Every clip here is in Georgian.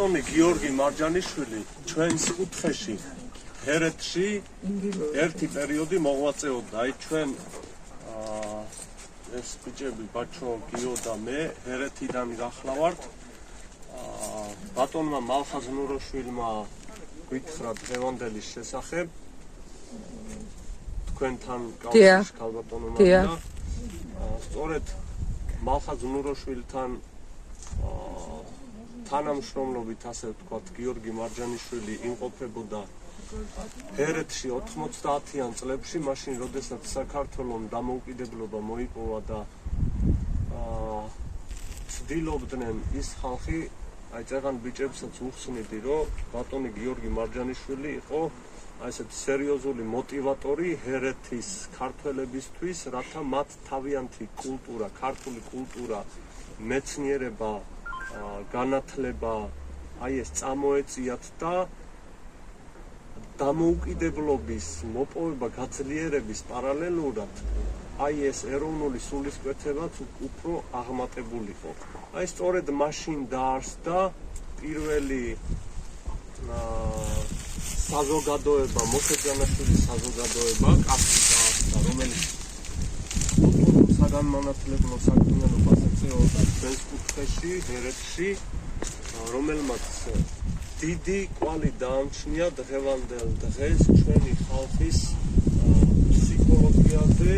ბატონი გიორგი მარჯანიშვილი ჩვენს კუთხეში ჰერეთში ერთი პერიოდი მოღვაწეობდა. აი ჩვენ ეს ბიჭები ბაჩო გიო და მე ჰერეთიდან გახლავართ. ბატონმა მალხაზ ნუროშვილმა გითხრა დღევანდელის შესახებ თქვენთან კავშირში ქალბატონმა და სწორედ მალხაზ ნუროშვილთან თანამშრომლობით ასე ვთქვათ გიორგი მარჯანიშვილი იმყოფებოდა ჰერეთში 90-იან წლებში, მაშინ როდესაც საქართველოს დამოუკიდებლობა მოიპოვა და ცდილობდნენ ის ხალხი, აი წეგან ბიჭებსაც უხსნიდი, რომ ბატონი გიორგი მარჯანიშვილი იყო ასეთ სერიოზული მოტივატორი ჰერეთის ქართველებისთვის, რათა მათ თავიანთი კულტურა, ქართული კულტურა, მეცნიერება, განათლება, აი ეს წამოეწიათ და დამოუკიდებლობის მოპოვება გაძლიერების პარალელურად აი ეს ეროვნული სულისკვეთებაც უფრო აღმატებულიყო. აი სწორედ მაშინ დაარსდა პირველი საზოგადოება, მოსეჯანაშვილის საზოგადოება, კავშირი დაარსდა, რომელიც კულტურულ საგანმანათლებლო საქმიანობას ეწეოდა ჩვენს კუთხეში, ჰერეთში, რომელმაც დიდი კვალი დაამჩნია დღევანდელ დღეს ჩვენი ხალხის ფსიქოლოგიაზე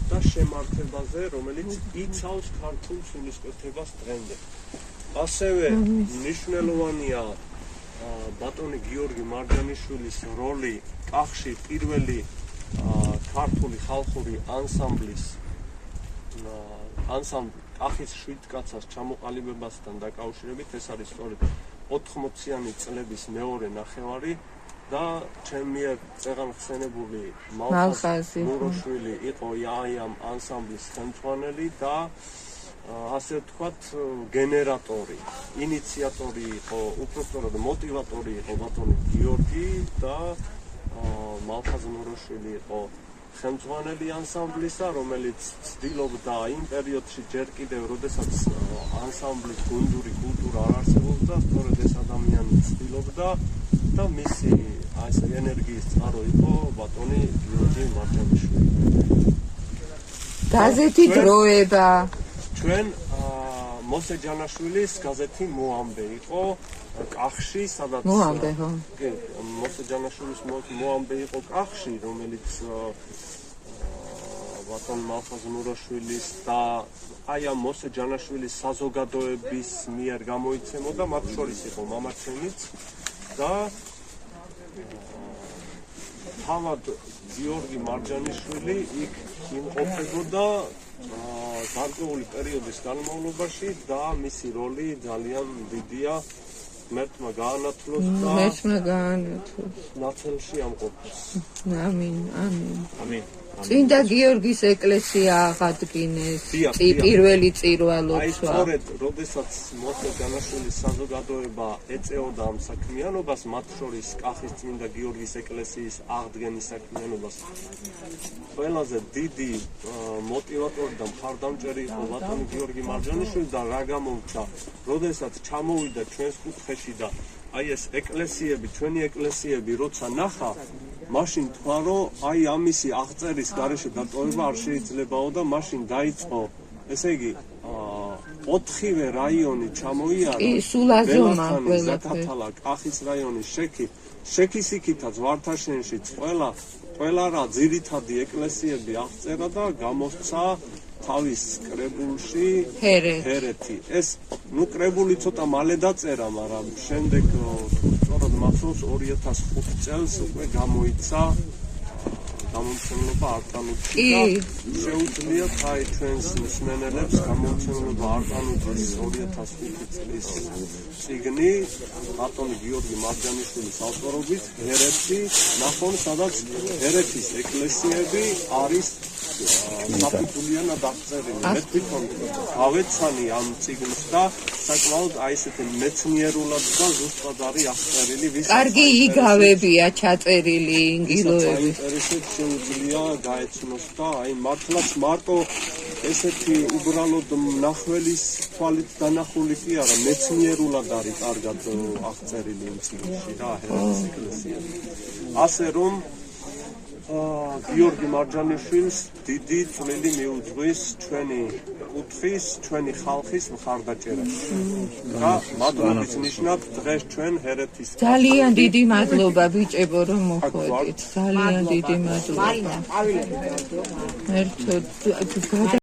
და შემართებაზე, რომელიც იცავს ქართულ სულისკვეთებას დღემდე. ასევე მნიშვნელოვანია ბატონი გიორგი მარჯანიშვილის როლი კახში პირველი ქართული ხალხური ანსამბლის კახის შვიდკაცას ჩამოყალიბებასთან დაკავშირებით. ეს არის სწორედ 80-იანი წლების მეორე ნახევარი და ჩემ მიერ წეგან ხსენებული მალხაზ ნუროშვილი იყო აი ამ ანსამბლის ხელმძღვანელი და ასე ვთქვათ გენერატორი, ინიციატორი იყო, უпростоრად მოტივატორი იყო ბატონი გიორგი და მალხაზ ნუროშვილი იყო ხელმძღვანელი ანსამბლისა, რომელიც ცდილობდა იმ პერიოდში ჯერ კიდევ, როდესაც ანსამბლის გუნდური კულტურა არ არსებობდა, სწორედ ეს ადამიანი ცდილობდა და მისი ეს ენერგიის წყარო იყო ბატონი გიორგი მარჯანიშვილი. გაზეთი დროება. ჩვენ მოსეჯანაშვილის გაზეთი მოამბე იყო კახში, სადაც მოამბე, ხო? კი, მოსეჯანაშვილის მოამბე იყო კახში, რომელიც ბატონ მალხაზ ნუროშვილის და აი ამ მოსეჯანაშვილის საზოგადოების მიერ გამოიცემოდა, მათ შორის იყო მამაჩემიც და თავად გიორგი მარჯანიშვილი იქ იმყოფებოდა გარკვეული პერიოდის განმავლობაში და მისი როლი ძალიან დიდია. ღმერთმა გაანათლოს და ნაცელში ამყოფოს. ამინ, ამინ. ამინ. წმინდა გიორგის ეკლესია აღადგინეს, პირველი წირვალოცვა. აი სწორედ, როდესაც მოსეჯანაშვილის საზოგადოება ეწეოდა ამ საქმიანობას, მათ შორის კახის წმინდა გიორგის ეკლესიის აღდგენის საქმიანობას, ყველაზე დიდი მოტივატორი და მხარდამჭერი იყო ბატონი გიორგი მარჯანიშვილი და რა გამოჩნდა, როდესაც ჩამოვიდა ჩვენს კუთხეში და აი ეს ეკლესიები, ჩვენი ეკლესიები როცა ნახა, მაშინ თქვა, რომ აი ამისი აღწერის გარეშე დატოვება არ შეიძლებაო და მაშინ დაიწყო, ესე იგი 4-ვე რაიონი ჩამოიარა. კი, სულაზომა ზაქათალა, კახის რაიონის შექის იქითაც ვართაშენშიც ყველა რა ძირითადი ეკლესიები აღწერა და გამოსცა თავის კრებულში ჰერეთი. ეს კრებული ცოტა მალე დაწერა, მაგრამ შემდეგ სწორად მახსოვს 2005 წელს უკვე გამოიცა გამომცემლობა არტანუჯში და შეუძლიათ აი ჩვენს მსმენელებს გამომცემლობა არტანუჯის 2005 წლის წიგნი ბატონი გიორგი მარჯანიშვილის ავტორობით ჰერეთი ნახონ, სადაც ჰერეთის ეკლესიები არის საფუძვლიანად აღწერილი. მე თვითონ გავეცანი ამ წიგნს და საკმაოდ აი ესეთი მეცნიერულად და ზუსტად არის აღწერილი. კარგი იგავებია ჩაწერილი ინგილოები. შეუძლია გაეცნოს და აი მართლაც მარტო ესეთი უბრალოდ მნახველის თვალით დანახული კი არა, მეცნიერულად არის კარგად აღწერილი იმ წიგნში რა, ჰერეთის ეკლესია. ასე რომ გიორგი მარჯანიშვილს დიდი წვლილი მიუძღვის ჩვენი კუთხის, ჩვენი ხალხის მხარდაჭერაში. და მადლობის ნიშნად დღეს ჩვენ ჰერეთის ძალიან დიდი მადლობა ბიჭებო რომ მოხვედით. ძალიან დიდი მადლობა. ერთოდ